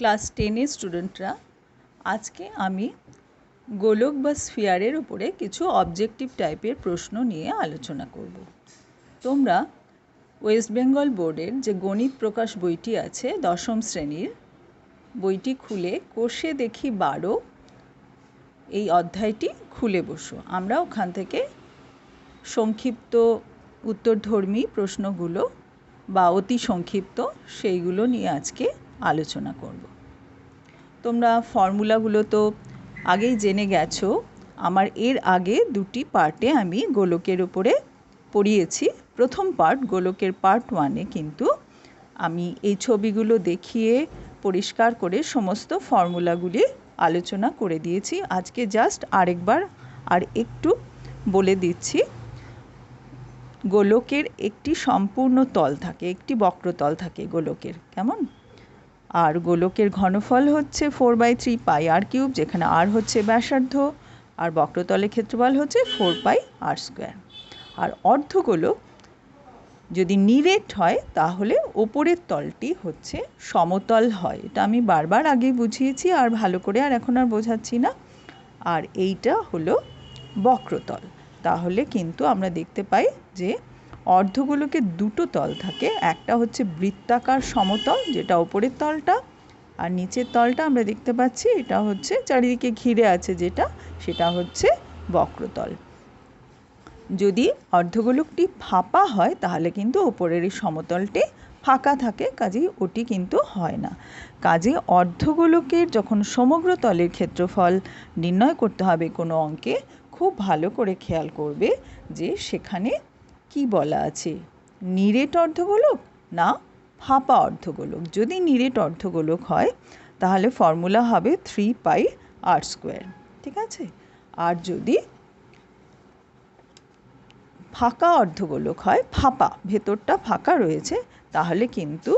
Class 10 স্টুডেন্টরা, আজকে আমি গোলক বা স্ফিয়ারের উপরে কিছু অবজেক্টিভ টাইপের প্রশ্ন নিয়ে আলোচনা করব। তোমরা ওয়েস্ট বেঙ্গল বোর্ডের যে গণিত প্রকাশ বইটি আছে 10ম শ্রেণীর, বইটি খুলে কোষে দেখি 12 এই অধ্যায়টি খুলে বসো। আমরা ওখান থেকে সংক্ষিপ্ত উত্তরধর্মী প্রশ্নগুলো বা অতি সংক্ষিপ্ত সেইগুলো নিয়ে আজকে আলোচনা করব। তোমরা ফর্মুলাগুলো তো আগেই জেনে গেছো। আমার এর আগে দুটি পার্টে আমি গোলকের উপরে পড়িয়েছি। প্রথম পার্ট গোলকের পার্ট 1-এ কিন্তু আমি এই ছবিগুলো দেখিয়ে পরিষ্কার করে সমস্ত ফর্মুলাগুলি আলোচনা করে দিয়েছি। আজকে জাস্ট আরেকবার আর একটু বলে দিচ্ছি। গোলকের একটি সম্পূর্ণ তল থাকে, একটি বক্রতল থাকে গোলকের, কেমন? আর গোলকের ঘনফল হচ্ছে 4/3 পাই আর কিউব, যেখানে আর হচ্ছে ব্যাসার্ধ, আর বক্রতলের ক্ষেত্রফল হচ্ছে 4 পাই আর স্কোয়ার। আর অর্ধগোলক যদি নিরেট হয় তাহলে ওপরের তলটি হচ্ছে সমতল হয়। এটা আমি বারবার আগে বুঝিয়েছি আর ভালো করে আর এখন আর বোঝাচ্ছি না। আর এইটা হলো বক্রতল। তাহলে কিন্তু আমরা দেখতে পাই যে অর্ধগোলকের দুটো তল থাকে, একটা হচ্ছে বৃত্তাকার সমতল যেটা ওপরের তলটা, আর নিচের তলটা আমরা দেখতে পাচ্ছি এটা হচ্ছে চারিদিকে ঘিরে আছে যেটা, সেটা হচ্ছে বক্রতল। যদি অর্ধগোলকটি ফাঁপা হয় তাহলে কিন্তু ওপরের এই সমতলটি ফাঁকা থাকে, কাজেই ওটি কিন্তু হয় না। কাজে অর্ধগোলকের যখন সমগ্র তলের ক্ষেত্রফল নির্ণয় করতে হবে কোনো অঙ্কে, খুব ভালো করে খেয়াল করবে যে সেখানে কি বলা আছে, নিরেট অর্ধগোলক না ফাঁপা অর্ধগোলক। যদি নিরেট অর্ধগোলক হয় তাহলে ফর্মুলা হবে 3 পাই আর স্কোয়ার, ঠিক আছে? আর যদি ফাঁকা অর্ধগোলক হয়, ফাঁপা, ভেতরটা ফাঁকা রয়েছে, তাহলে কিন্তু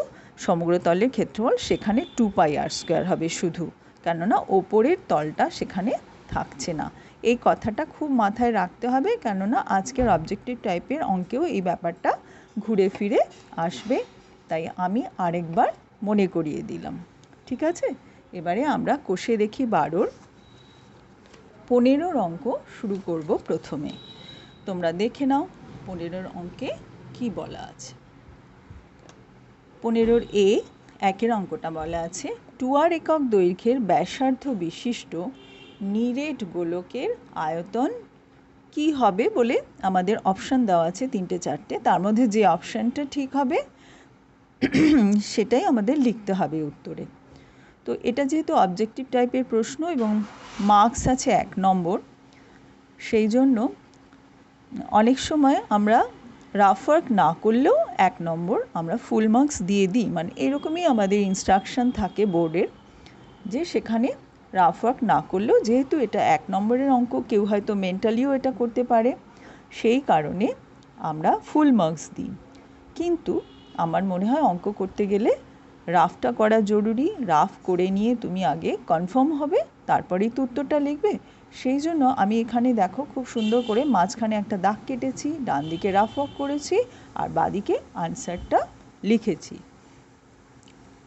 সমগ্র তলের ক্ষেত্রফল সেখানে 2 পাই আর স্কোয়ার হবে শুধু, কেননা ওপরের তলটা সেখানে থাকছে না। এই কথাটা খুব মাথায় রাখতে হবে, কেননা আজকের অবজেক্টিভ টাইপের অঙ্কেও এই ব্যাপারটা ঘুরে ফিরে আসবে, তাই আমি আরেকবার মনে করিয়ে দিলাম, ঠিক আছে? এবারে আমরা কোষে দেখি 12-র 15-র অঙ্ক শুরু করব প্রথমে। তোমরা দেখে নাও 15-র অঙ্কে কি বলা আছে। 15-র একের অঙ্কটা বলা আছে 2r একক দৈর্ঘ্যের ব্যাসার্ধ বিশিষ্ট নিরেট গোলকের আয়তন কি হবে বলে আমাদের অপশান দেওয়া আছে 3-4টে। তার মধ্যে যে অপশানটা ঠিক হবে সেটাই আমাদের লিখতে হবে উত্তরে। তো এটা যেহেতু অবজেক্টিভ টাইপের প্রশ্ন এবং মার্কস আছে 1 নম্বর, সেই জন্য অনেক সময় আমরা রাফ ওয়ার্ক না করলেও 1 নম্বর আমরা ফুল মার্কস দিয়ে দিই। মানে এরকমই আমাদের ইনস্ট্রাকশান থাকে বোর্ডের, যে সেখানে রাফ ওয়ার্ক না করলেও, যেহেতু এটা 1 নম্বরের অঙ্ক, কেউ হয়তো মেন্টালিও এটা করতে পারে, সেই কারণে আমরা ফুল মার্কস দিই। কিন্তু আমার মনে হয় অঙ্ক করতে গেলে রাফটা করা জরুরি। রাফ করে নিয়ে তুমি আগে কনফার্ম হবে, তারপরেই তো উত্তরটা লিখবে। সেই জন্য আমি এখানে দেখো খুব সুন্দর করে মাঝখানে একটা দাগ কেটেছি, ডান দিকে রাফ ওয়ার্ক করেছি আর বাঁদিকে আনসারটা লিখেছি।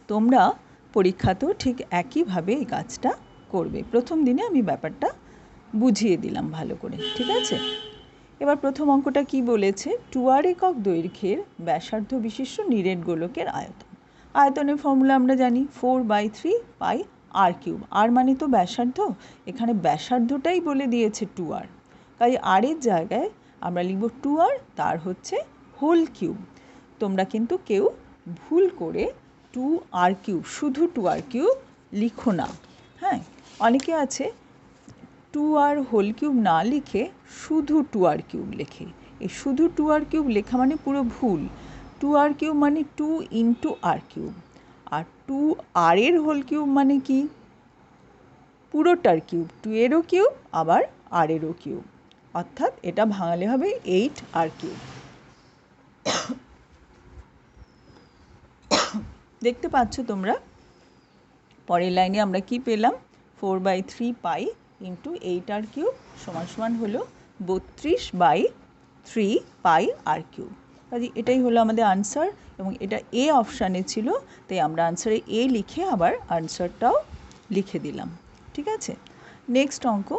তোমরা পরীক্ষাতেও ঠিক একইভাবে এই কাজটা করবে। প্রথম দিনে আমি ব্যাপারটা বুঝিয়ে দিলাম ভালো করে, ঠিক আছে? এবার প্রথম অঙ্কটা কি বলেছে, 2r একক দৈর্ঘ্যের ব্যাসার্ধ বিশিষ্ট নিরেট গোলকের আয়তন। আয়তনের ফর্মুলা আমরা জানি 4/3 পাই আর কিউব। আর মানে তো ব্যাসার্ধ, এখানে ব্যাসার্ধটাই বলে দিয়েছে 2r, তাই আর এর জায়গায় আমরা লিখব 2r, তার হচ্ছে হোল কিউব। তোমরা কিন্তু কেউ ভুল করে 2r কিউব, শুধু 2r কিউব লিখো না, হ্যাঁ? অনেকে আছে 2r হোল কিউব না লিখে শুধু 2r কিউব লেখে। এই শুধু 2r কিউব লেখা মানে পুরো ভুল। 2r কিউব মানে 2 ইন্টু আর কিউব, আর 2r এর হোল কিউব মানে কি, পুরোটার কিউব, 2 এরও কিউব আবার আর এরও কিউব, অর্থাৎ এটা ভাঙালে হবে 8r কিউব। দেখতে পাচ্ছ তোমরা পরের লাইনে আমরা কি পেলাম, 4/3 পাই ইন্টু 8r কিউব সমান হলো 32/3 পাই আর কিউব। কাজে এটাই হলো আমাদের আনসার। এবং এটা এ অপশানে ছিল, তাই আমরা আনসারে এ লিখে আবার আনসারটাও লিখে দিলাম। ঠিক আছে, নেক্সট অঙ্ক,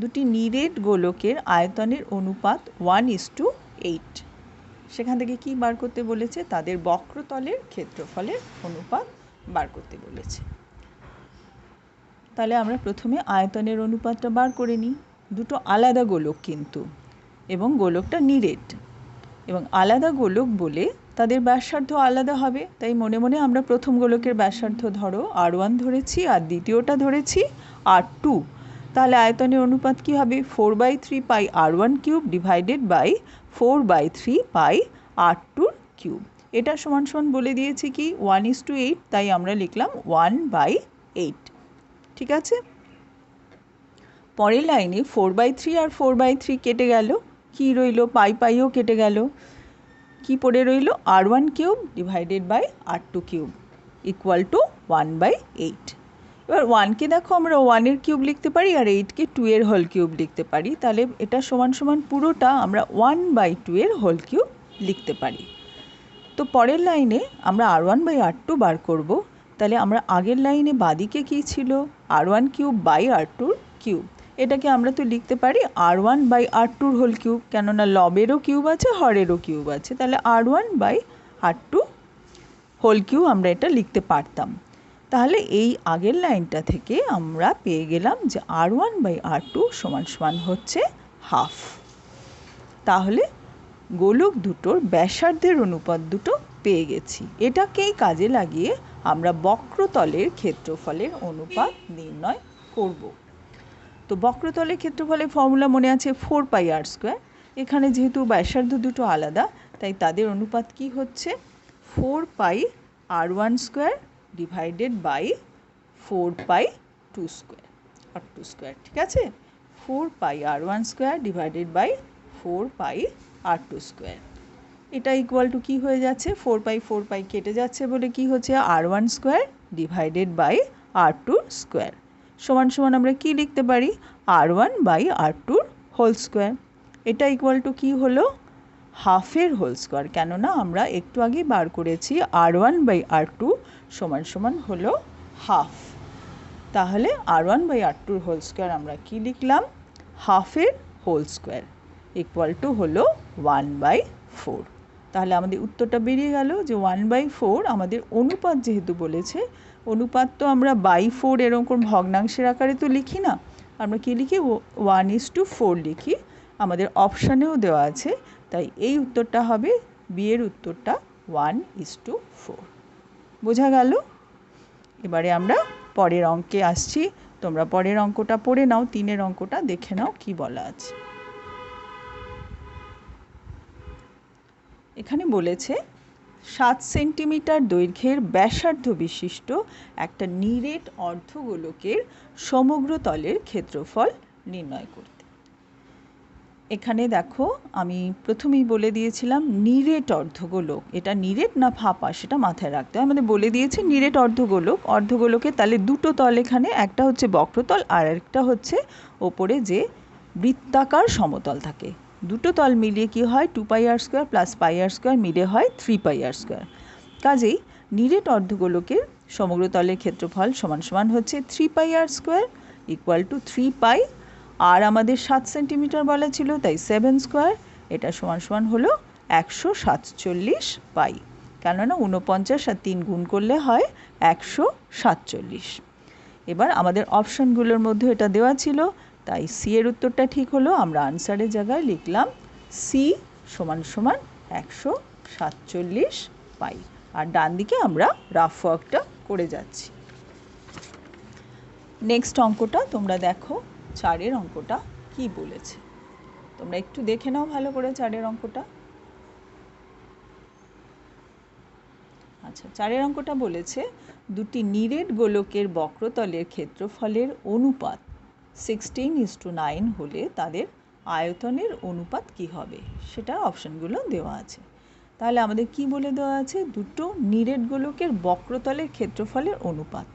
দুটি নিরেট গোলকের আয়তনের অনুপাত 1:8। সেখান থেকে কি বার করতে বলেছে? তাদের বক্রতলের ক্ষেত্রফলের অনুপাত বার করতে বলেছে। তাহলে আমরা প্রথমে আয়তনের অনুপাতটা বার করে নিই। দুটো আলাদা গোলক কিন্তু, এবং গোলকটা নিরেট, এবং আলাদা গোলক বলে তাদের ব্যাসার্ধ আলাদা হবে। তাই মনে মনে আমরা প্রথম গোলকের ব্যাসার্ধ ধরো r1 ধরেছি, আর দ্বিতীয়টা ধরেছি r2। তাহলে আয়তনের অনুপাত কী হবে? 4/3 pi r1 cube divided by 4/3 pi r2 cube. এটা সমান সমান বলে দিয়েছি কি 1:8, তাই আমরা লিখলাম 1/8। ঠিক আছে, পরের লাইনে 4/3 আর 4/3 কেটে গেল, কি রইল? পাইও কেটে গেল, কি পড়ে রইল? r1 cube divided by r2 cube equal to 1/8। এবার 1কে দেখো আমরা 1-এর কিউব লিখতে পারি, আর 8কে 2-এর হোল কিউব লিখতে পারি। তাহলে এটা সমান সমান পুরোটা আমরা 1/2 এর হোল কিউব লিখতে পারি। তো পরের লাইনে আমরা r1/r2 বার করব। তাহলে আমরা আগের লাইনে বাদিকে কি ছিল? r1 cube by r2 cube. এটাকে আমরা তো লিখতে পারি r1/r2 হোল কিউব, কেননা লবেরও কিউব আছে, হরেরও কিউব আছে। তাহলে r1/r2 হোল কিউব আমরা এটা লিখতে পারতাম। তাহলে এই আগের লাইনটা থেকে আমরা পেয়ে গেলাম যে r1/r2 সমান সমান হচ্ছে হাফ। তাহলে গোলক দুটোর ব্যাসার্ধের অনুপাত দুটো পেয়ে গেছি। এটাকেই কাজে লাগিয়ে আমরা বক্রতলের ক্ষেত্রফলের অনুপাত নির্ণয় করব। তো বক্রতলের ক্ষেত্রফলের ফর্মুলা মনে আছে 4πr²। এখানে যেহেতু ব্যাসার্ধ দুটো আলাদা, তাই তাদের অনুপাত কি হচ্ছে? 4πr1² divided by 4πr2²। ঠিক আছে, 4πr1² ডিভাইডেড বাই 4πr2²। এটা ইকুয়াল টু কী হয়ে যাচ্ছে? 4π কেটে যাচ্ছে বলে কি হচ্ছে? r1² ডিভাইডেড বাই r2² সমান সমান আমরা কি লিখতে পারি? r1/r2 whole square. এটা ইকুয়াল টু কী হলো? হাফের হোল স্কোয়ার, কেননা আমরা একটু আগে বার করেছি r1/r2 সমান সমান হলো হাফ। তাহলে r1/r2 হোল স্কোয়ার আমরা কি লিখলাম? হাফের হোল স্কোয়ার ইকুয়াল টু হলো 1/4। তাহলে আমাদের উত্তরটা বেরিয়ে গেল যে 1/4 আমাদের অনুপাত যেহেতু বলেছে, অনুপাত তো আমরা বাই 4 এরকম ভগ্নাংশের আকারে তো লিখি না, আমরা কি লিখি? 1:4 লিখি। আমাদের অপশানেও দেওয়া আছে, তাই এই উত্তরটা হবে, বি এর উত্তরটা 1:4। বোঝা গেল? এবারে আমরা পরের অঙ্কে আসছি। তোমরা পরের অঙ্কটা পড়ে নাও, 3-এর অঙ্কটা দেখে নাও কি বলা আছে। এখানে বলেছে 7 সেন্টিমিটার দৈর্ঘ্যের ব্যাসার্ধ বিশিষ্ট একটা নিরেট অর্ধগোলকের সমগ্র তলের ক্ষেত্রফল নির্ণয় করতে। এখানে দেখো, আমি প্রথমেই বলে দিয়েছিলাম নিরেট অর্ধগোলক, এটা নিরেট না ফাঁপা সেটা মাথায় রাখতে হয়। আমাদের বলে দিয়েছে নিরেট অর্ধগোলক, অর্ধগোলকের তাহলে দুটো তল এখানে, একটা হচ্ছে বক্রতল আর একটা হচ্ছে ওপরে যে বৃত্তাকার সমতল থাকে। দুটো তল মিলিয়ে কি হয়? 2πr² প্লাস πr² মিলে হয় 3πr²। কাজেই নিরেট অর্ধগোলকের সমগ্র তলের ক্ষেত্রফল সমান সমান হচ্ছে 3πr² ইকুয়াল টু 3π, আর আমাদের 7 সেন্টিমিটার বলা ছিল, তাই 7²। এটা সমান সমান হলো 147 পাই, কেননা 49 আর 3 গুণ করলে হয় 147। এবার আমাদের অপশানগুলোর মধ্যে এটা দেওয়া ছিল, তাই সি এর উত্তরটা ঠিক হলো। আমরা আনসারের জায়গায় লিখলাম সি সমান সমান 147 পাই। আর ডান দিকে আমরা রাফ ওয়ার্কটা করে যাচ্ছি। নেক্সট অঙ্কটা তোমরা দেখো, 4-এর অঙ্কটা কি বলেছে। তোমরা একটু দেখে নাও ভালো করে 4-এর অঙ্কটা। আচ্ছা, 4-এর অঙ্কটা বলেছে দুটি নিরেট গোলকের বক্রতলের ক্ষেত্রফলের অনুপাত 16:9 হলে তাদের আয়তনের অনুপাত কি হবে, সেটা অপশানগুলো দেওয়া আছে। তাহলে আমাদের কি বলে দেওয়া আছে? দুটো নিরেট গোলকের বক্রতলের ক্ষেত্রফলের অনুপাত।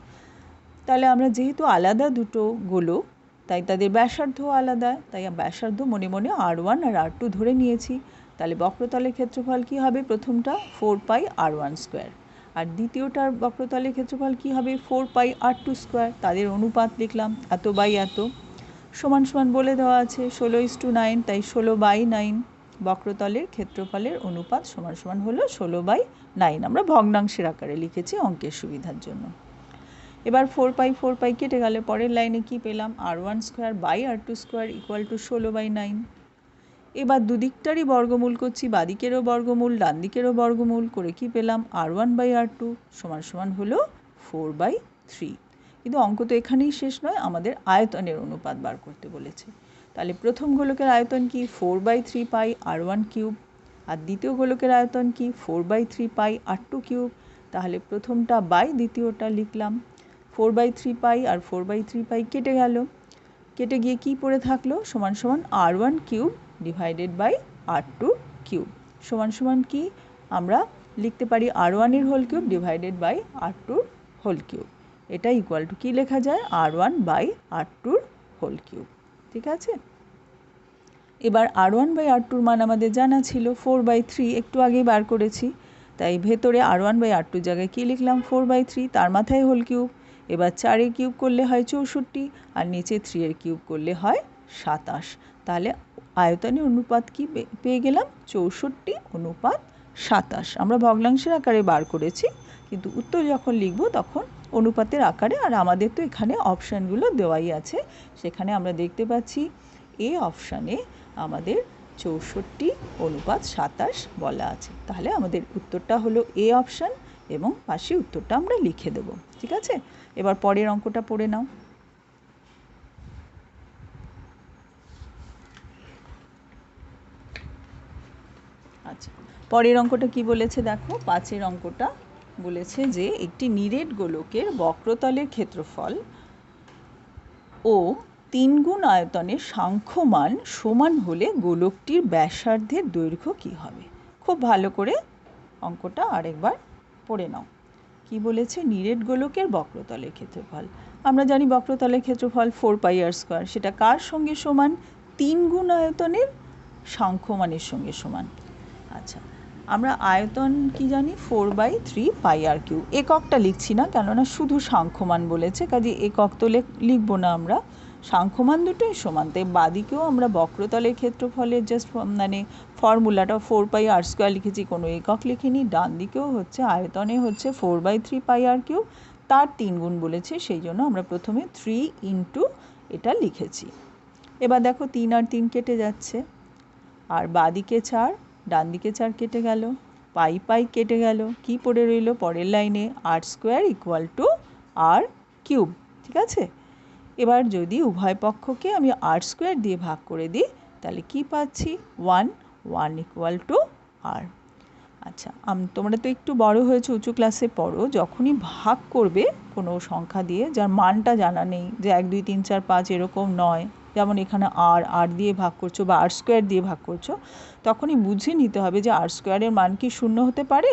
তাহলে আমরা যেহেতু আলাদা দুটো গোলক, তাই তাদের ব্যাসার্ধ আলাদা, তাই ব্যাসার্ধ মনে মনে r1 আর r2 ধরে নিয়েছি। তাহলে বক্রতলের ক্ষেত্রফল কি হবে? প্রথমটা 4 পাই r1 স্কোয়ার, আর দ্বিতীয়টার বক্রতলের ক্ষেত্রফল কি হবে? 4 পাই r2 স্কোয়ার। তাদের অনুপাত লিখলাম এত বাই এত, সমান সমান বলে দেওয়া আছে 16:9, তাই 16/9 বক্রতলের ক্ষেত্রফলের অনুপাত সমান সমান হলো 16/9। আমরা ভগ্নাংশের আকারে লিখেছি অঙ্কের সুবিধার জন্য। এবার 4 পাই কেটে গেলে পরের লাইনে কি পেলাম? r1 square by r2 square equal to 16/9। এবার দুদিকটারই বর্গমূল করছি, বাদিকেরও বর্গমূল ডান দিকেরও বর্গমূল করে কি পেলাম? r1/r2 সমান সমান হলো 4/3। কিন্তু অঙ্ক তো এখানেই শেষ নয়, আমাদের আয়তনের অনুপাত বার করতে বলেছে। তাহলে প্রথম গোলকের আয়তন কি? 4/3 r1 কিউব, আর দ্বিতীয় গোলকের আয়তন কি? 4/3 r2 কিউব। তাহলে প্রথমটা বাই দ্বিতীয়টা লিখলাম, 4/3 আর 4/3 কেটে গেল, কেটে গিয়ে কি পড়ে থাকলো? সমান সমান r1 cube divided by r2 cube সমান সমান কি? আমরা লিখতে পারি r1 এর whole cube divided by r2 whole cube. এটা ইকুয়াল টু কি লেখা যায়? r1 by r2 whole cube. ঠিক আছে, এবার r1 বাই r2 মান আমাদের জানা ছিল 4/3, একটু আগেই বার করেছি। তাই ভেতরে r1 বাই r2 জায়গায় কি লিখলাম? 4/3, তার মাথায় হোল কিউব। এবার 4 কিউব করলে হয় 64, আর নিচে 3 কিউব করলে হয় 27। তাহলে আয়তনের অনুপাত কি পেয়ে গেলাম? 64:27। আমরা ভগ্নাংশের আকারে বার করেছি, কিন্তু উত্তর যখন লিখব তখন অনুপাতের আকারে। আর আমাদের তো এখানে অপশানগুলো দেওয়াই আছে, সেখানে আমরা দেখতে পাচ্ছি এ অপশানে আমাদের 64:27 বলা আছে। তাহলে আমাদের উত্তরটা হলো এ অপশান, এবং পাশে উত্তরটা আমরা লিখে দেব। ঠিক আছে, এবার পরের অঙ্কটা পড়ে নাও। আচ্ছা, পরের অঙ্কটা কি বলেছে দেখো। 5-এর অঙ্কটা বলেছে যে একটি নিরেট গোলকের বক্রতলের ক্ষেত্রফল ও 3 গুণ আয়তনের সাংখ্যমান সমান হলে গোলকটির ব্যাসার্ধের দৈর্ঘ্য কি হবে? খুব ভালো করে অঙ্কটা আরেকবার পড়ে নাও। কি বলেছে? নিরেট গোলকের বক্রতলের ক্ষেত্রফল। আমরা জানি বক্রতলের ক্ষেত্রফল 4πr স্কোয়ার, সেটা কার সঙ্গে সমান? 3 গুণ আয়তনের সাংখ্যমানের সঙ্গে সমান। আচ্ছা, আমরা আয়তন কি জানি? 4/3πr3। এককটা লিখছি না, কেননা শুধু সাংখ্যমান বলেছে, কাজে একক তো লিখবো না আমরা। সাংখ্যমান দুটোই সমান, তাই বাদিকেও আমরা বক্রতলের ক্ষেত্রফলের জাস্ট মানে ফর্মুলাটা 4πr স্কোয়ার লিখেছি, কোনো একক লিখিনি। ডান দিকেও হচ্ছে আয়তনে হচ্ছে 4/3πr3, তার 3 গুণ বলেছে, সেই জন্য আমরা প্রথমে 3 ইন্টু এটা লিখেছি। এবার দেখো 3 আর 3 কেটে যাচ্ছে, আর বাদিকে 4, ডান দিকে 4 কেটে গেল, পাই কেটে গেল, কি পড়ে রইল পরের লাইনে? r square equal two r cube. ঠিক আছে, এবার যদি উভয় পক্ষকে আমি r স্কোয়ার দিয়ে ভাগ করে দিই, তাহলে কি পাচ্ছি? 1 ইকুয়াল টু r। আচ্ছা, তোমরা তো একটু বড় হয়েছে, উঁচু ক্লাসে পড়ো, যখনই ভাগ করবে কোনো সংখ্যা দিয়ে যার মানটা জানা নেই, যে 1 2 3 4 5 এরকম নয়, যেমন এখানে r দিয়ে ভাগ করছো বা r স্কোয়ার দিয়ে ভাগ করছো, তখনই বুঝে নিতে হবে যে r স্কোয়ারের মান কি 0 হতে পারে?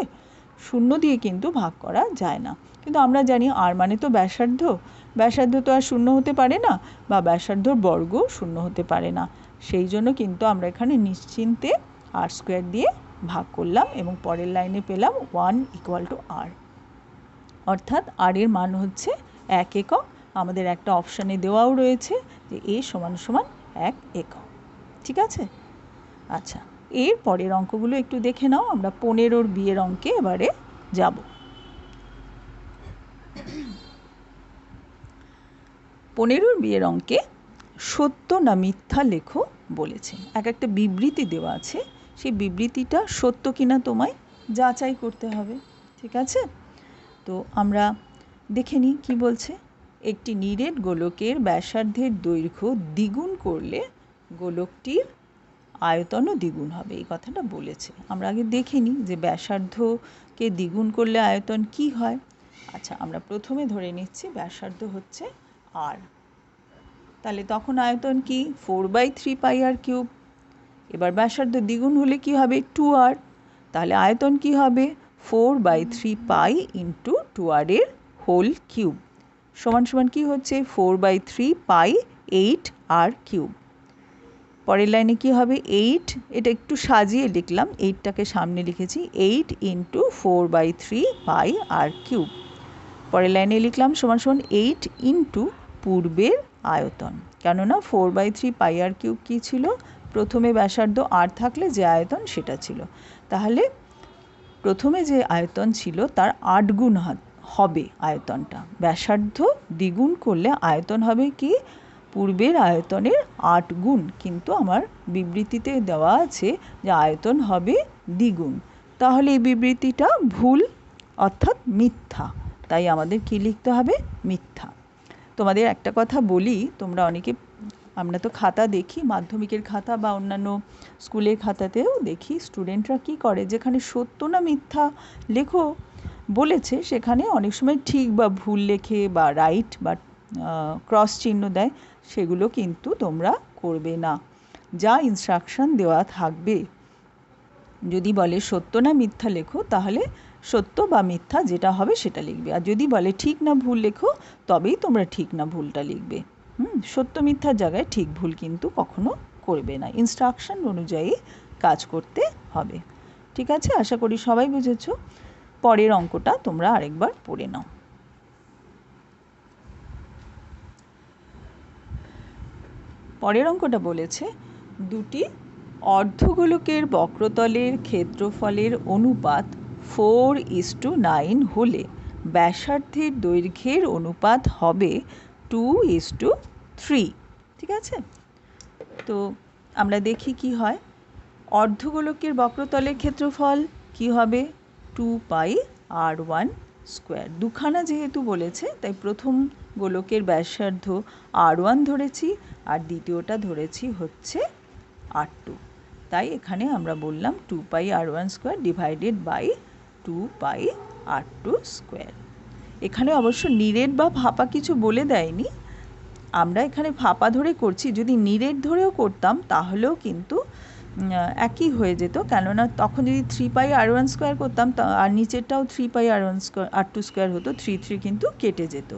0 দিয়ে কিন্তু ভাগ করা যায় না। কিন্তু আমরা জানি r মানে তো ব্যাসার্ধ, ব্যাসার্ধ তো আর 0 হতে পারে না, বা ব্যাসার্ধর বর্গ 0 হতে পারে না। সেই জন্য কিন্তু আমরা এখানে নিশ্চিন্তে r স্কোয়ার দিয়ে ভাগ করলাম, এবং পরের লাইনে পেলাম 1 ইকুয়াল টু r। অর্থাৎ r এর মান হচ্ছে 1 একক। আমাদের একটা অপশানে দেওয়াও রয়েছে যে a সমান সমান 1 একক। ঠিক আছে, আচ্ছা, এর পরের অঙ্কগুলো একটু দেখে নাও। আমরা 15-র বিয়ের অঙ্কে এবারে যাব। 15-র বিয়ের অঙ্কে সত্য না মিথ্যা লেখো বলেছে। একটা বিবৃতি দেওয়া আছে, সেই বিবৃতিটা সত্য কিনা তোমায় যাচাই করতে হবে। ঠিক আছে, তো আমরা দেখে নিই কী বলছে। একটি নিরেট গোলকের ব্যাসার্ধের দৈর্ঘ্য দ্বিগুণ করলে গোলকটির আয়তনও দ্বিগুণ হবে, এই কথাটা বলেছে। আমরা আগে দেখে নিই যে ব্যাসার্ধকে দ্বিগুণ করলে আয়তন কি হয়। আচ্ছা, আমরা প্রথমে ধরে নিচ্ছি ব্যাসার্ধ হচ্ছে r, তাহলে তখন আয়তন কি? 4/3πr3। এবার ব্যাসার্ধ দ্বিগুণ হলে কি হবে? 2r, তাহলে আয়তন কি হবে? 4/3π ইন্টু 2r এর হোল কিউব সমান সমান কি হচ্ছে? 4/3π 8r কিউব। পরের লাইনে কি হবে 8, এটা একটু সাজিয়ে লিখলাম, 8টাকে সামনে লিখেছি, 8 × 4/3 পাই আর কিউব। পরের লাইনে লিখলাম সমান সমান 8 × পূর্বের আয়তন, কেননা 4/3 পাই আর কিউব কী ছিল, প্রথমে ব্যাসার্ধ আর থাকলে যে আয়তন সেটা ছিল, তাহলে প্রথমে যে আয়তন ছিল তার 8 গুণ হবে আয়তনটা, ব্যাসার্ধ দ্বিগুণ করলে আয়তন হবে কি পূর্বের আয়তনের 8 গুণ, কিন্তু আমার বিবৃতিতে দেওয়া আছে যে আয়তন হবে দ্বিগুণ, তাহলে এই বিবৃতিটা ভুল অর্থাৎ মিথ্যা, তাই আমাদের কি লিখতে হবে মিথ্যা। তোমাদের একটা কথা বলি, তোমরা অনেকে, আমরা তো খাতা দেখি, মাধ্যমিকের খাতা বা অন্যান্য স্কুলের খাতাতেও দেখি স্টুডেন্টরা কি করে, যেখানে সত্য না মিথ্যা লেখো বলেছে সেখানে অনেক সময় ঠিক বা ভুল লেখে বা রাইট বা ক্রস চিহ্ন দেয়, সেগুলো কিন্তু তোমরা করবে না। যা ইনস্ট্রাকশন দেওয়া থাকবে, যদি বলে সত্য না মিথ্যা লেখো, তাহলে সত্য বা মিথ্যা যেটা হবে সেটা লিখবে, আর যদি বলে ঠিক না ভুল লেখো তবেই তোমরা ঠিক না ভুলটা লিখবে। সত্য মিথ্যার জায়গায় ঠিক ভুল কিন্তু কখনো করবে না, ইনস্ট্রাকশন অনুযায়ী কাজ করতে হবে। ঠিক আছে, আশা করি সবাই বুঝেছো। পরের অঙ্কটা তোমরা আরেকবার পড়ে নাও। পরের অঙ্কটা বলেছে দুটি অর্ধগোলকের বক্রতলের ক্ষেত্রফলের অনুপাত 4:9 হলে ব্যাসার্ধের দৈর্ঘ্যের অনুপাত হবে 2:3। ঠিক আছে, তো আমরা দেখি কি হয়। অর্ধগোলকের বক্রতলের ক্ষেত্রফল কি হবে 2πr1²। দুখানা যেহেতু বলেছে তাই প্রথম গোলকের ব্যাসার্ধ r1 ধরেছি আর দ্বিতীয়টা ধরেছি হচ্ছে r2, তাই এখানে আমরা বললাম 2πr1² ডিভাইডেড বাই 2πr2²। এখানে অবশ্য নিরেট বা ফাঁপা কিছু বলে দেয়নি, আমরা এখানে ফাঁপা ধরে করছি, যদি নিরেট ধরেও করতাম তাহলেও কিন্তু একই হয়ে যেত, কেননা তখন যদি 3πr1² করতাম আর নিচেরটাও 3πr2² হতো, 3 কিন্তু কেটে যেত।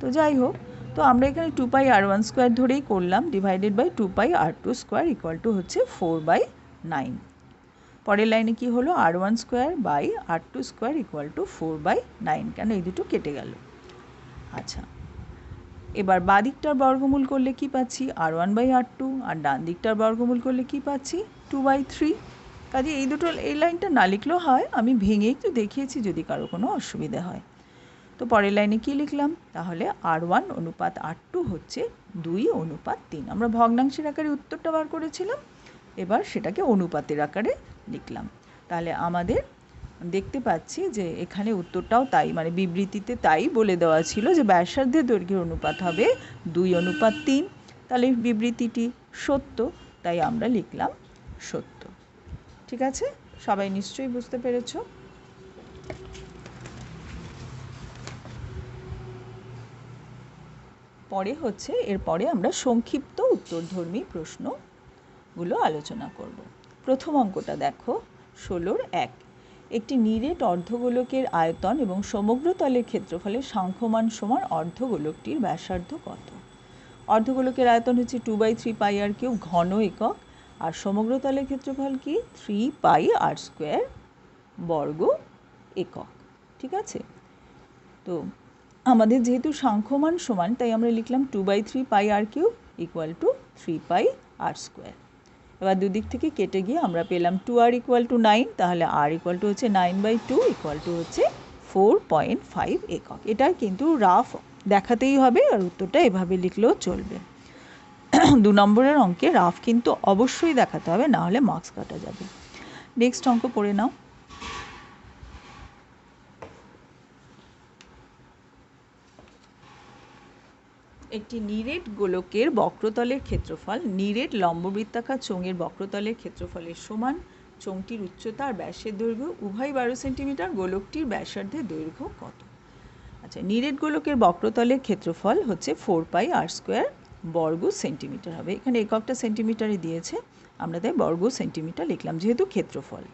তো যাই হোক, তো আমরা এখানে 2πr1² ধরেই করলাম, divided by 2πr2² equal to হচ্ছে 4/9। পরের লাইনে কি হলো r1² by r2² equal to 4/9, কেন এই দুটো কেটে গেল। আচ্ছা, এবার বাঁ দিকটার বর্গমূল করলে কি পাচ্ছি r1/r2, আর ডান দিকটার বর্গমূল করলে কি পাচ্ছি 2/3। কাজে এই লাইনটা না লিখলেও হয়, আমি ভেঙে একটু দেখিয়েছি যদি কারো কোনো অসুবিধা হয়। তো পরের লাইনে কি লিখলাম, তাহলে r1 অনুপাত r2 হচ্ছে 2:3। আমরা ভগ্নাংশের আকারে উত্তরটা বার করেছিলাম, এবার সেটাকে অনুপাতের আকারে লিখলাম। তাহলে আমাদের দেখতে পাচ্ছি যে এখানে উত্তরটাও তাই, মানে বিবৃতিতে তাই বলে দেওয়া ছিল যে ব্যাসার্ধের দৈর্ঘ্যের অনুপাত হবে 2:3, তাহলে বিবৃতিটি সত্য, তাই আমরা লিখলাম সত্য। ঠিক আছে, সবাই নিশ্চয়ই বুঝতে পেরেছো। পরে হচ্ছে এরপরে আমরা সংক্ষিপ্ত উত্তরধর্মী প্রশ্নগুলো আলোচনা করব। প্রথম অঙ্কটা দেখো 16-1। একটি নিরেট অর্ধগোলকের আয়তন এবং সমগ্রতলের ক্ষেত্রফলের সাংখ্যমান সমান অর্ধগোলকটির ব্যাসার্ধ কত? অর্ধগোলকের আয়তন হচ্ছে 2/3πr³ ঘন একক, আর সমগ্রতলের ক্ষেত্রফল কি 3πr² বর্গ একক। ঠিক আছে, তো আমাদের যেহেতু সাংখ্যমান সমান তাই আমরা লিখলাম 2/3πr³ ইকুয়াল টু 3πr²। এবার দুদিক থেকে কেটে গিয়ে আমরা পেলাম 2r ইকুয়াল টু 9, তাহলে r ইকুয়াল টু হচ্ছে 9/2 ইকুয়াল টু হচ্ছে 4.5 একক। এটা কিন্তু রাফ দেখাতেই হবে, আর উত্তরটা এভাবে লিখলেও চলবে। 2 নম্বরের অঙ্কে রাফ কিন্তু অবশ্যই দেখাতে হবে, না হলে মার্কস কাটা যাবে। নেক্সট অঙ্ক পড়ে নাও। একটি নিরেট গোলকের বক্রতলের ক্ষেত্রফল নিরেট লম্ববৃত্তাকার চোঙের বক্রতলের ক্ষেত্রফলের সমান। চোঙটির উচ্চতা আর ব্যাসের দৈর্ঘ্য উভয় 12 সেন্টিমিটার। গোলকটির ব্যাসার্ধের দৈর্ঘ্য কত? আচ্ছা, নিরেট গোলকের বক্রতলের ক্ষেত্রফল হচ্ছে 4πr² বর্গ সেন্টিমিটার হবে। এখানে এককটা সেন্টিমিটারে দিয়েছে, আমরা তাই বর্গ সেন্টিমিটার লিখলাম যেহেতু ক্ষেত্রফল।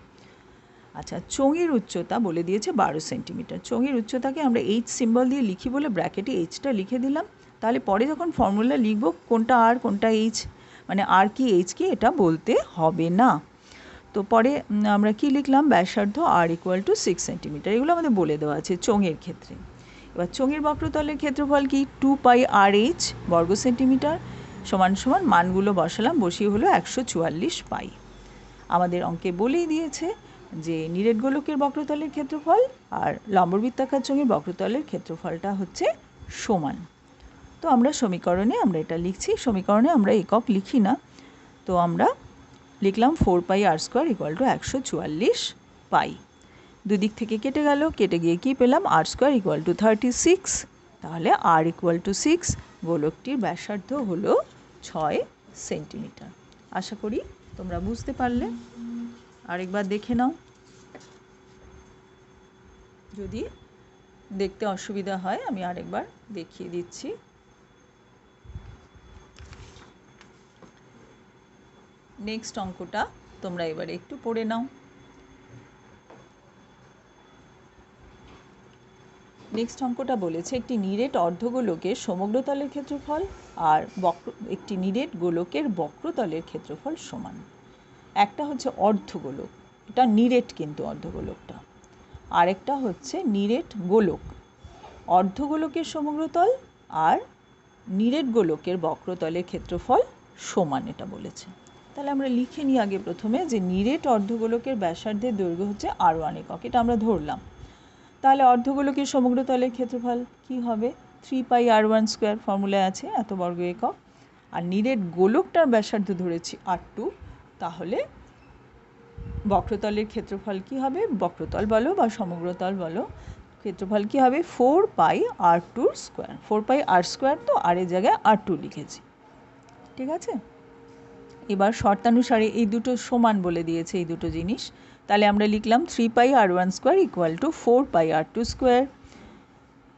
আচ্ছা, চোঙের উচ্চতা বলে দিয়েছে 12 সেন্টিমিটার। চোঙের উচ্চতাকে আমরা এইচ সিম্বল দিয়ে লিখি বলে ব্র্যাকেটে এইচটা লিখে দিলাম, তাহলে পরে যখন ফর্মুলা লিখব কোনটা আর কোনটা এইচ মানে আর কি এইচ কি এটা বলতে হবে না। তো পরে আমরা কি লিখলাম, ব্যাসার্ধ আর ইকুয়াল টু 6 সেন্টিমিটার, এগুলো আমাদের বলে দেওয়া আছে চোঙের ক্ষেত্রে। এবার চোঙের বক্রতলের ক্ষেত্রফল কি, 2 পাই আর এইচ বর্গ সেন্টিমিটার সমান সমান মানগুলো বসালাম, বসিয়ে হলো 144 পাই। আমাদের অঙ্কে বলেই দিয়েছে যে নিরেট গোলকের বক্রতলের ক্ষেত্রফল আর লম্ববৃত্তাকার চোঙের বক্রতলের ক্ষেত্রফলটা হচ্ছে সমান। তো আমরা সমীকরণে আমরা এটা লিখছি, সমীকরণে আমরা একক লিখি না, তো আমরা লিখলাম 4 পাই আর স্কোয়ার ইকুয়াল টু 144 পাই। দুদিক থেকে কেটে গেল, কেটে গিয়ে কি পেলাম, আর স্কোয়ার ইকুয়াল টু 36। তাহলে আর ইকুয়াল টু 6, গোলকটির ব্যাসার্ধ হলো 6 সেন্টিমিটার। আশা করি তোমরা বুঝতে পারলে। আরেকবার দেখে নাও, যদি দেখতে অসুবিধা হয় আমি আরেকবার দেখিয়ে দিচ্ছি। নেক্সট অঙ্কটা তোমরা এবারে একটু পড়ে নাও। নেক্সট অঙ্কটা বলেছে একটি নিরেট অর্ধগোলকের সমগ্রতলের ক্ষেত্রফল আর একটি নিরেট গোলকের বক্রতলের ক্ষেত্রফল সমান। একটা হচ্ছে অর্ধগোলক, এটা নিরেট কিন্তু অর্ধগোলকটা, আরেকটা হচ্ছে নিরেট গোলক। অর্ধগোলকের সমগ্রতল আর নিরেট গোলকের বক্রতলের ক্ষেত্রফল সমান, এটা বলেছে। তাহলে আমরা লিখে নিই আগে প্রথমে যে নিরেট অর্ধগোলকের ব্যাসার্ধের দৈর্ঘ্য হচ্ছে r1 একক, এটা আমরা ধরলাম। তাহলে অর্ধগোলকের সমগ্রতলের ক্ষেত্রফল কি হবে, 3 পাই r1 স্কোয়ার, ফর্মুলায় আছে এত বর্গ একক। আর নিরেট গোলকটার ব্যাসার্ধ ধরেছি r2, তাহলে বক্রতলের ক্ষেত্রফল কি হবে, বক্রতল বলো বা সমগ্রতল বলো, ক্ষেত্রফল কি হবে 4 pi r2 square. 4 pi r square, তো আর এর জায়গায় r2 লিখেছি, ঠিক আছে। এবার শর্তানুসারে এই দুটো সমান বলে দিয়েছে এই দুটো জিনিস, তাহলে আমরা লিখলাম 3 pi r1 square equal to 4 pi r2 square.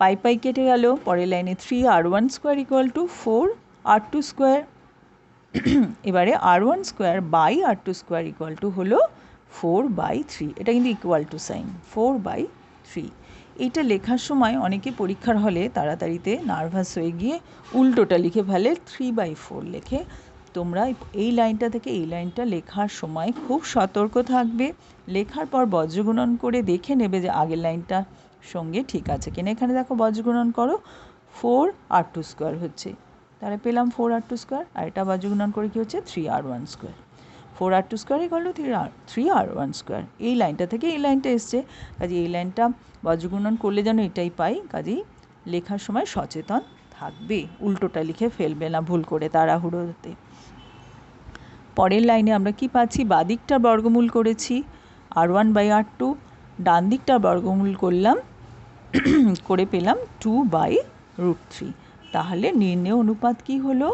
Pi pi কেটে গেল, পরের লাইনে 3 r1 square equal to 4 r2 square. এবারে r1 square by r2 square equal to হলো 4/3, এটা কিন্তু ইকুয়াল টু সাইন, 4/3। এইটা লেখার সময় অনেকে পরীক্ষার হলে তাড়াতাড়িতে নার্ভাস হয়ে গিয়ে উল্টোটা লিখে ফেলে, 3/4 লেখে। তোমরা এই লাইনটা থেকে এই লাইনটা লেখার সময় খুব সতর্ক থাকবে, লেখার পর বজ্রগুণন করে দেখে নেবে যে আগের লাইনটা সঙ্গে ঠিক আছে কিনা। এখানে দেখো বজ্রগুণন করো, 4 r2 স্কোয়ার হচ্ছে, তাহলে পেলাম 4 r2 স্কোয়ার, আর এটা বজ্রগুণন করে কি হচ্ছে 3 r1 square. 4 r2 square equal two 3 r1 square, এই লাইনটা থেকে এই লাইনটা এসছে, কাজে এই লাইনটা বজ্রগুণন করলে যেন এটাই পাই, কাজেই লেখার সময় সচেতন থাকবে, উল্টোটা লিখে ফেলবে না ভুল করে তাড়াহুড়োতে। পরের লাইনে আমরা কি পাচ্ছি, বাদিকটার বর্গমূল করেছি r1/r2, ডান দিকটার বর্গমূল করলাম করে পেলাম 2/√3। তাহলে নির্ণেয় অনুপাত কি হলো,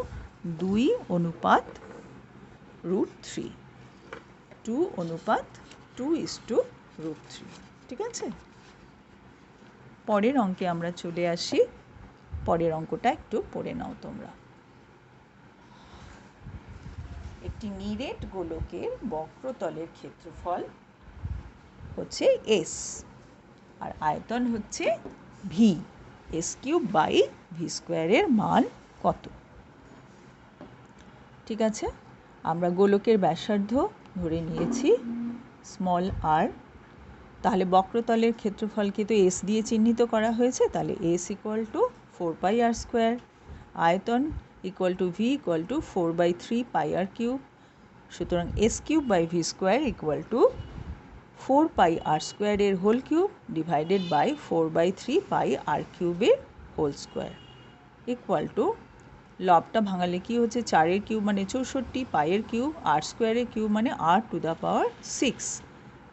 2:√3, 2:2:√3, ঠিক আছে। পরের অঙ্কে আমরা চলে আসি, পরের অঙ্কটা একটু পড়ে নাও তোমরা। একটি নিরেট গোলকের বক্রতলের ক্ষেত্রফল হচ্ছে s আর আয়তন হচ্ছে v, s3/v স্কোয়ারের মান কত, ঠিক আছে। আমরা গোলকের ব্যাসার্ধ ধরে নিয়েছি স্মল r, তাহলে বক্রতলের ক্ষেত্রফলকে তো s দিয়ে চিহ্নিত করা হয়েছে, তাহলে s equal to 4 pi r square, আয়তন equal to v equal to 4/3 pi r cube. সুতরাং s3/v square equal to 4 pi r স্কোয়ারের whole cube divided by 4/3 pi r কিউবের হোল স্কোয়ার ইকুয়াল টু, লবটা ভাঙালে কি হচ্ছে, 4 কিউব মানে 64, পাইয়ের কিউব r স্কোয়ারের কিউব মানে r⁶,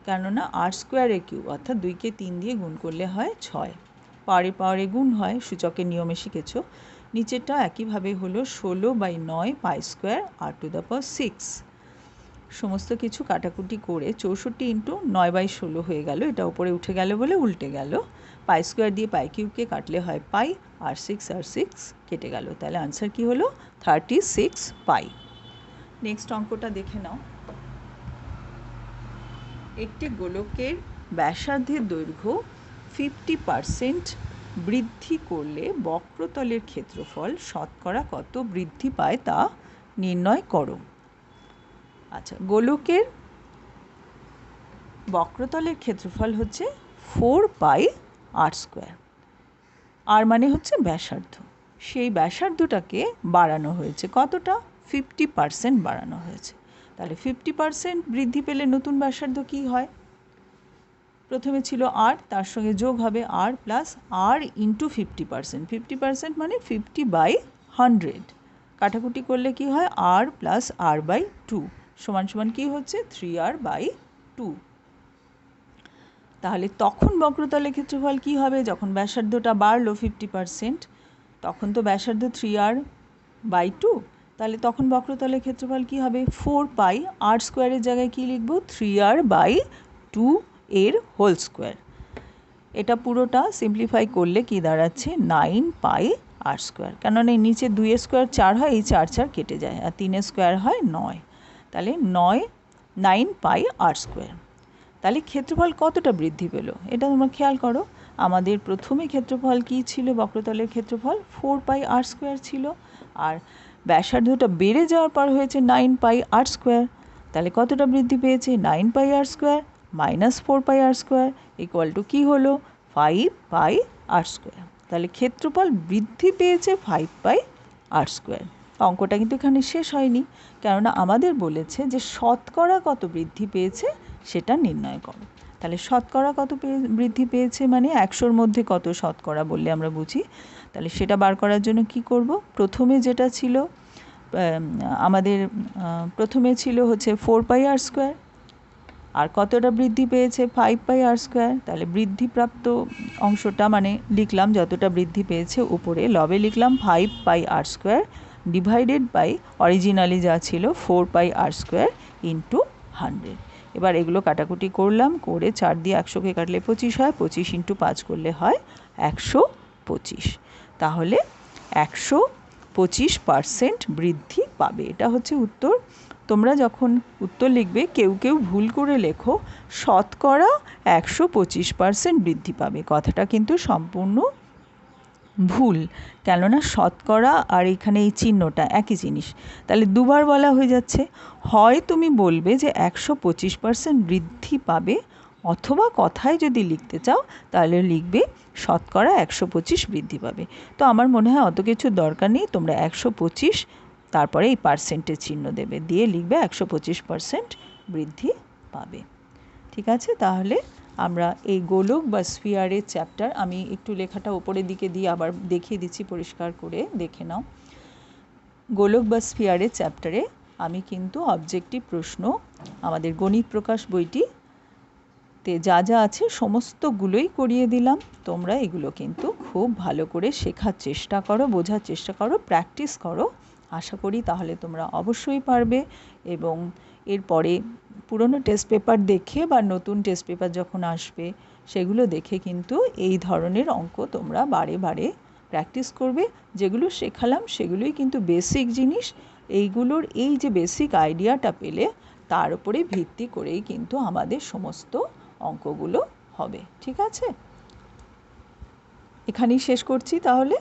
কেননা r স্কোয়ারের কিউব অর্থাৎ 2কে 3 দিয়ে গুণ করলে হয় 6, পাওয়ারে গুণ হয়, সূচকের নিয়মে শিখেছো। নিচেরটা একইভাবে হলো 16/9 পাই স্কোয়ার r⁶। সমস্ত কিছু কাটাকুটি করে 64 ইন্টু 9/16 হয়ে গেল, এটা উপরে উঠে গেল বলে উল্টে গেল, পাই স্কোয়ার দিয়ে পাই কিউবকে কাটলে হয় পাই, r6 কেটে গেল, তাহলে আনসার কি হলো 36 পাই। নেক্সট অঙ্কটা দেখে নাও। একটি গোলকের ব্যাসার্ধের দৈর্ঘ্য 50% বৃদ্ধি করলে বক্রতলের ক্ষেত্রফল শতকরা কত বৃদ্ধি পায় তা নির্ণয় করো। আচ্ছা, গোলকের বক্রতলের ক্ষেত্রফল হচ্ছে 4πr²। আর মানে হচ্ছে ব্যাসার্ধ। সেই ব্যাসার্ধটাকে বাড়ানো হয়েছে কতটা? 50% বাড়ানো হয়েছে। তাহলে 50% বৃদ্ধি পেলে নতুন ব্যাসার্ধ কী হয়? প্রথমে ছিল আর, তার সঙ্গে যোগ হবে আর প্লাস আর ইন্টু 50%। 50% মানে 50/100। কাটাকুটি করলে কি হয়? আর প্লাস r/2 সমান সমান কী হচ্ছে? 3r/2। তাহলে তখন বক্রতলের ক্ষেত্রফল কী হবে? যখন ব্যাসার্ধটা বাড়লো 50%, তখন তো ব্যাসার্ধ 3r/2। তাহলে তখন বক্রতলের ক্ষেত্রফল কী হবে? 4πr² জায়গায় কী লিখব? 3r/2 এর হোল স্কোয়ার। এটা পুরোটা সিম্পলিফাই করলে কি দাঁড়াচ্ছে? 9πr²। কেননা এই নিচে 2 স্কোয়ার 4 হয়, এই 4 4 কেটে যায়, আর 3 স্কোয়ার হয় 9। তাহলে 9πr²। তাহলে ক্ষেত্রফল কতটা বৃদ্ধি পেল এটা তোমরা খেয়াল করো। আমাদের প্রথমে ক্ষেত্রফল কী ছিল? বক্রতলের ক্ষেত্রফল 4πr² ছিল, আর ব্যাসার্ধটা বেড়ে যাওয়ার পর হয়েছে 9πr²। তাহলে কতটা বৃদ্ধি পেয়েছে? 9πr² minus 4πr² equal to কী হলো? 5πr²। তাহলে ক্ষেত্রফল বৃদ্ধি পেয়েছে 5πr²। অঙ্কটা কিন্তু এখানে শেষ হয়নি, কেননা আমাদের বলেছে যে শতকরা কত বৃদ্ধি পেয়েছে সেটা নির্ণয় করো। তাহলে শতকরা কত বৃদ্ধি পেয়েছে মানে 100-র মধ্যে কত শতকরা বললে আমরা বুঝি। তাহলে সেটা বার করার জন্য কি করব? প্রথমে যেটা ছিল আমাদের প্রথমে ছিল হচ্ছে 4πr², আর কতটা বৃদ্ধি পেয়েছে? 5πr²। তাহলে বৃদ্ধিপ্রাপ্ত অংশটা মানে লিখলাম যতটা বৃদ্ধি পেয়েছে, উপরে লবে লিখলাম 5πr² ডিভাইডেড বাই অরিজিনালি যা ছিল 4πr² ইন্টু 100। এবার এগুলো কাটাকুটি করলাম, করে 4 দিয়ে 100কে কাটলে 25 হয়, 25 ইন্টু 5 করলে হয় 125। তাহলে 125% বৃদ্ধি পাবে। এটা হচ্ছে উত্তর। তোমরা যখন উত্তর লিখবে কেউ কেউ ভুল করে লেখো শতকরা 125% বৃদ্ধি পাবে। কথাটা কিন্তু সম্পূর্ণ ভুল, কেননা শতকরা আর এখানে এই চিহ্নটা একই জিনিস। তাহলে দুবার বলা হয়ে যাচ্ছে। হয় তুমি বলবে যে 125% বৃদ্ধি পাবে, অথবা কথায় যদি লিখতে চাও তাহলে লিখবে শতকরা 125 বৃদ্ধি পাবে। তো আমার মনে হয় অত কিছু দরকার নেই, তোমরা 125 তারপরে এই পার্সেন্টের চিহ্ন দেবে, দিয়ে লিখবে 125% বৃদ্ধি পাবে। ঠিক আছে, তাহলে আমরা এই গোলক বা স্ফিয়ারের চ্যাপ্টার, আমি একটু লেখাটা ওপরের দিকে দিয়ে আবার দেখিয়ে দিচ্ছি, পরিষ্কার করে দেখে নাও। গোলক বা স্ফিয়ারের চ্যাপ্টারে আমি কিন্তু অবজেক্টিভ প্রশ্ন আমাদের গণিত প্রকাশ বইটিতে যা যা আছে সমস্তগুলোই করিয়ে দিলাম। তোমরা এগুলো কিন্তু খুব ভালো করে শেখার চেষ্টা করো, বোঝার চেষ্টা করো, প্র্যাকটিস করো। আশা করি তাহলে তোমরা অবশ্যই পারবে। এবং এরপরে পুরনো টেস্ট পেপার দেখে বা নতুন টেস্ট পেপার যখন আসবে সেগুলো দেখে কিন্তু এই ধরনের অঙ্ক তোমরা বারে বারে প্র্যাকটিস করবে। যেগুলো শেখালাম সেগুলোই কিন্তু বেসিক জিনিস। এইগুলোর এই যে বেসিক আইডিয়াটা পেলে তার উপরে ভিত্তি করেই কিন্তু আমাদের সমস্ত অঙ্কগুলো হবে। ঠিক আছে, এখানেই শেষ করছি তাহলে।